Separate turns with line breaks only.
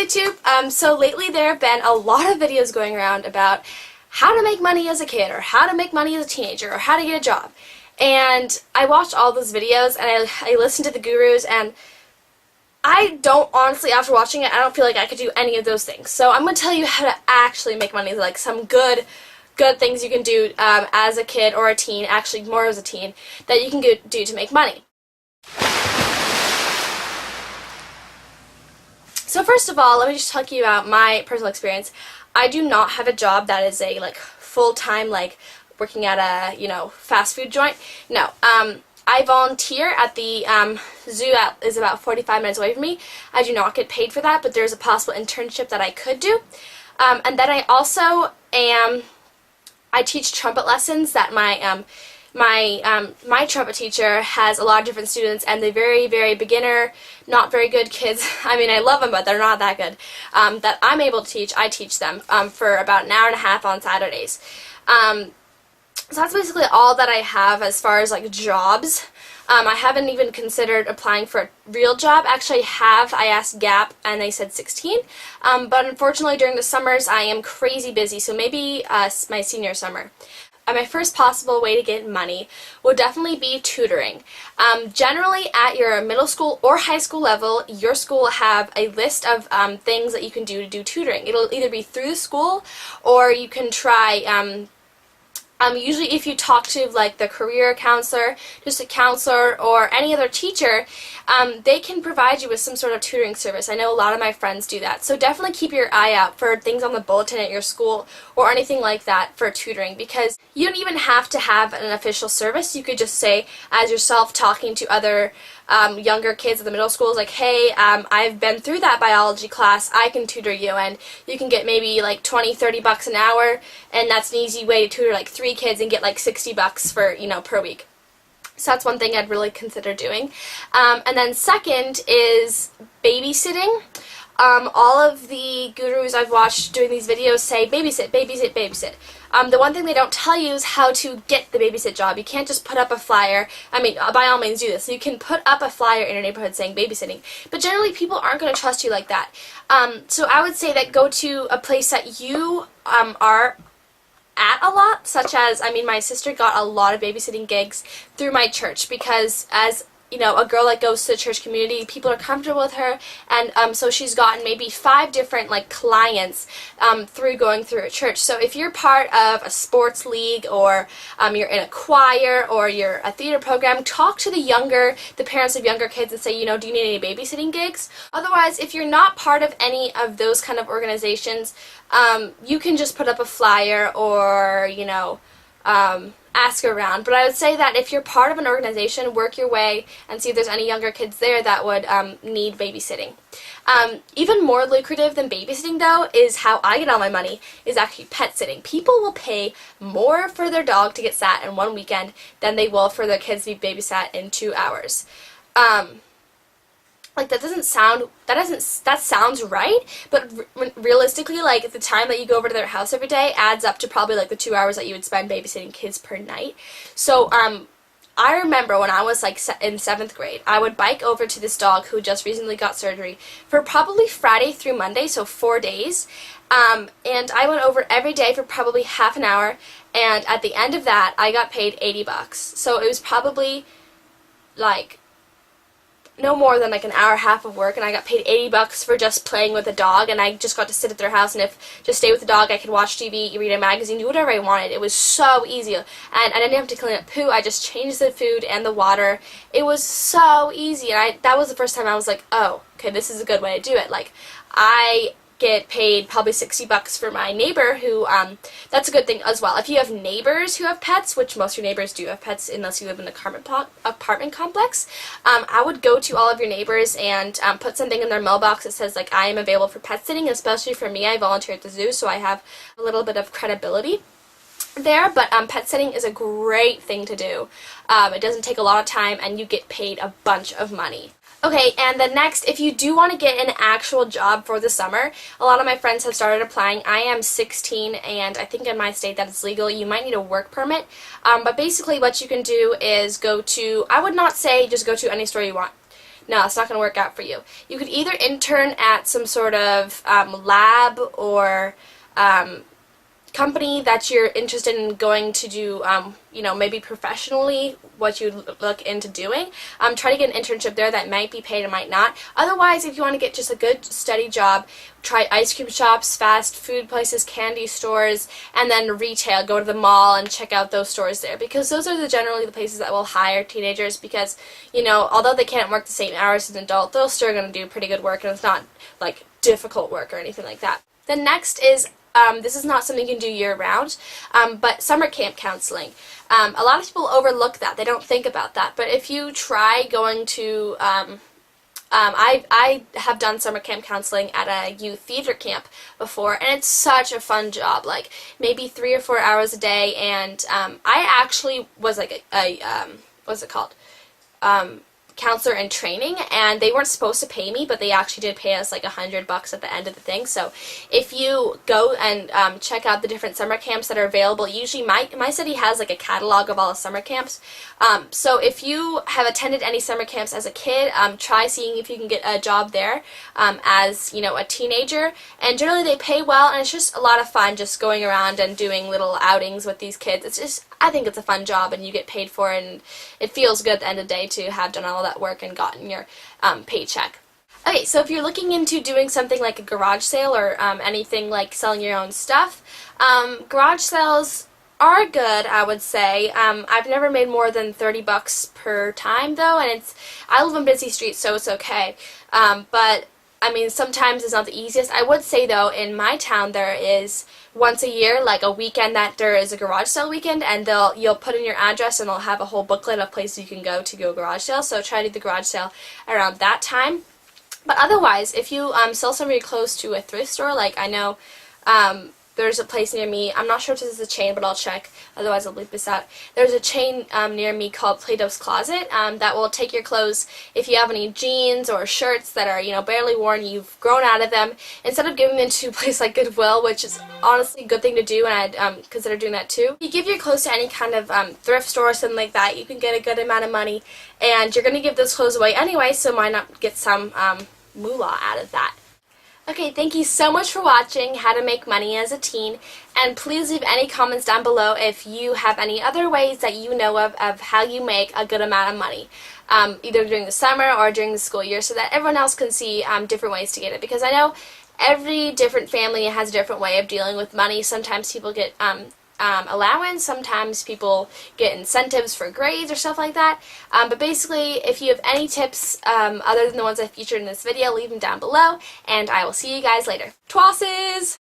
YouTube. So lately there have been a lot of videos going around about how to make money as a kid, or how to make money as a teenager, or how to get a job. And I watched all those videos and I listened to the gurus, and I don't, honestly, after watching it, I don't feel like I could do any of those things. So I'm going to tell you how to actually make money, like some good things you can do as a kid or a teen, actually more as a teen, that you can do to make money. So first of all, let me just talk to you about my personal experience. I do not have a job that is a full-time, working at a fast food joint. No, I volunteer at the zoo that is about 45 minutes away from me. I do not get paid for that, but there's a possible internship that I could do. And then I also I teach trumpet lessons that my trumpet teacher has a lot of different students, and they're very, very beginner, not very good kids. I mean, I love them, but they're not that good. That I'm able to teach, I teach them for about an hour and a half on Saturdays. So that's basically all that I have as far as jobs. I haven't even considered applying for a real job. Actually, I asked Gap and they said 16. But unfortunately during the summers I am crazy busy, so maybe my senior summer. My first possible way to get money would definitely be tutoring. Generally at your middle school or high school level, your school will have a list of things that you can do to do tutoring. It'll either be through the school, or you can try usually if you talk to the career counselor, just a counselor, or any other teacher, they can provide you with some sort of tutoring service. I know a lot of my friends do that. So definitely keep your eye out for things on the bulletin at your school or anything like that for tutoring, because you don't even have to have an official service. You could just say as yourself, talking to other younger kids at the middle schools, hey, I've been through that biology class, I can tutor you, and you can get maybe $20-30 an hour, and that's an easy way to tutor 3 kids and get $60 for per week. So that's one thing I'd really consider doing. And then second is babysitting. All of the gurus I've watched doing these videos say babysit, babysit, babysit. The one thing they don't tell you is how to get the babysit job. You can't just put up a flyer. I mean, by all means do this. You can put up a flyer in your neighborhood saying babysitting, but generally people aren't going to trust you like that. So I would say that go to a place that you are at a lot, such as, my sister got a lot of babysitting gigs through my church, because as a girl that goes to the church community, people are comfortable with her, and so she's gotten maybe 5 different clients through going through a church. So if you're part of a sports league, or you're in a choir, or you're a theater program, talk to the parents of younger kids and say, do you need any babysitting gigs? Otherwise, if you're not part of any of those kind of organizations, you can just put up a flyer, or ask around. But I would say that if you're part of an organization, work your way and see if there's any younger kids there that would need babysitting. Even more lucrative than babysitting, though, is how I get all my money, is actually pet sitting. People will pay more for their dog to get sat in one weekend than they will for their kids to be babysat in 2 hours. That sounds right, but realistically, the time that you go over to their house every day adds up to probably the 2 hours that you would spend babysitting kids per night. So I remember when I was in 7th grade, I would bike over to this dog who just recently got surgery for probably Friday through Monday, so 4 days, and I went over every day for probably half an hour, and at the end of that I got paid $80. So it was probably no more than an hour and a half of work, and I got paid $80 for just playing with a dog, and I just got to sit at their house, and just stay with the dog. I could watch TV, read a magazine, do whatever I wanted. It was so easy, and I didn't have to clean up poo. I just changed the food and the water. It was so easy, and that was the first time I was oh, okay, this is a good way to do it. I get paid probably $60 for my neighbor who, that's a good thing as well. If you have neighbors who have pets, which most of your neighbors do have pets unless you live in an apartment complex, I would go to all of your neighbors and put something in their mailbox that says I am available for pet sitting. Especially for me, I volunteer at the zoo, so I have a little bit of credibility there, but pet sitting is a great thing to do. It doesn't take a lot of time, and you get paid a bunch of money. Okay, and then next, if you do want to get an actual job for the summer, a lot of my friends have started applying. I am 16, and I think in my state that it's legal. You might need a work permit, but basically what you can do is go to, I would not say just go to any store you want. no, it's not going to work out for you. You could either intern at some sort of lab or company that you're interested in going to do, maybe professionally, what you look into doing. Try to get an internship there that might be paid and might not. Otherwise, if you want to get just a good, steady job, try ice cream shops, fast food places, candy stores, and then retail. Go to the mall and check out those stores there, because those are generally the places that will hire teenagers, because, although they can't work the same hours as an adult, they're still going to do pretty good work, and it's not, like, difficult work or anything like that. The next is this is not something you can do year-round, but summer camp counseling. A lot of people overlook that. They don't think about that. But if you try going to, I have done summer camp counseling at a youth theater camp before, and it's such a fun job. Like, maybe 3 or 4 hours a day, and I actually was like what's it called? Counselor in training, and they weren't supposed to pay me, but they actually did pay us like $100 at the end of the thing. So if you go and check out the different summer camps that are available, usually my city has like a catalog of all the summer camps. So if you have attended any summer camps as a kid, try seeing if you can get a job there as a teenager. And generally they pay well, and it's just a lot of fun just going around and doing little outings with these kids. It's just, I think it's a fun job, and you get paid for it, and it feels good at the end of the day to have done all that work and gotten your paycheck. Okay, so if you're looking into doing something like a garage sale or anything like selling your own stuff, garage sales are good, I would say. I've never made more than $30 per time, though, and I live on busy streets, so it's okay. But I mean, sometimes it's not the easiest. I would say, though, in my town there is once a year, like a weekend, that there is a garage sale weekend, and you'll put in your address, and they'll have a whole booklet of places you can go to go garage sale. So try to do the garage sale around that time. But otherwise, if you sell some of your clothes to a thrift store, like I know there's a place near me, I'm not sure if this is a chain, but I'll check, otherwise I'll bleep this out. There's a chain near me called Plato's Closet that will take your clothes, if you have any jeans or shirts that are, barely worn, you've grown out of them, instead of giving them to a place like Goodwill, which is honestly a good thing to do, and I'd consider doing that too. If you give your clothes to any kind of thrift store or something like that, you can get a good amount of money, and you're going to give those clothes away anyway, so why not get some moolah out of that. Okay, thank you so much for watching How to Make Money as a Teen, and please leave any comments down below if you have any other ways that you know of how you make a good amount of money, either during the summer or during the school year, so that everyone else can see different ways to get it, because I know every different family has a different way of dealing with money. Sometimes people get allowance, sometimes people get incentives for grades or stuff like that, but basically if you have any tips other than the ones I featured in this video, leave them down below, and I will see you guys later. Twosses!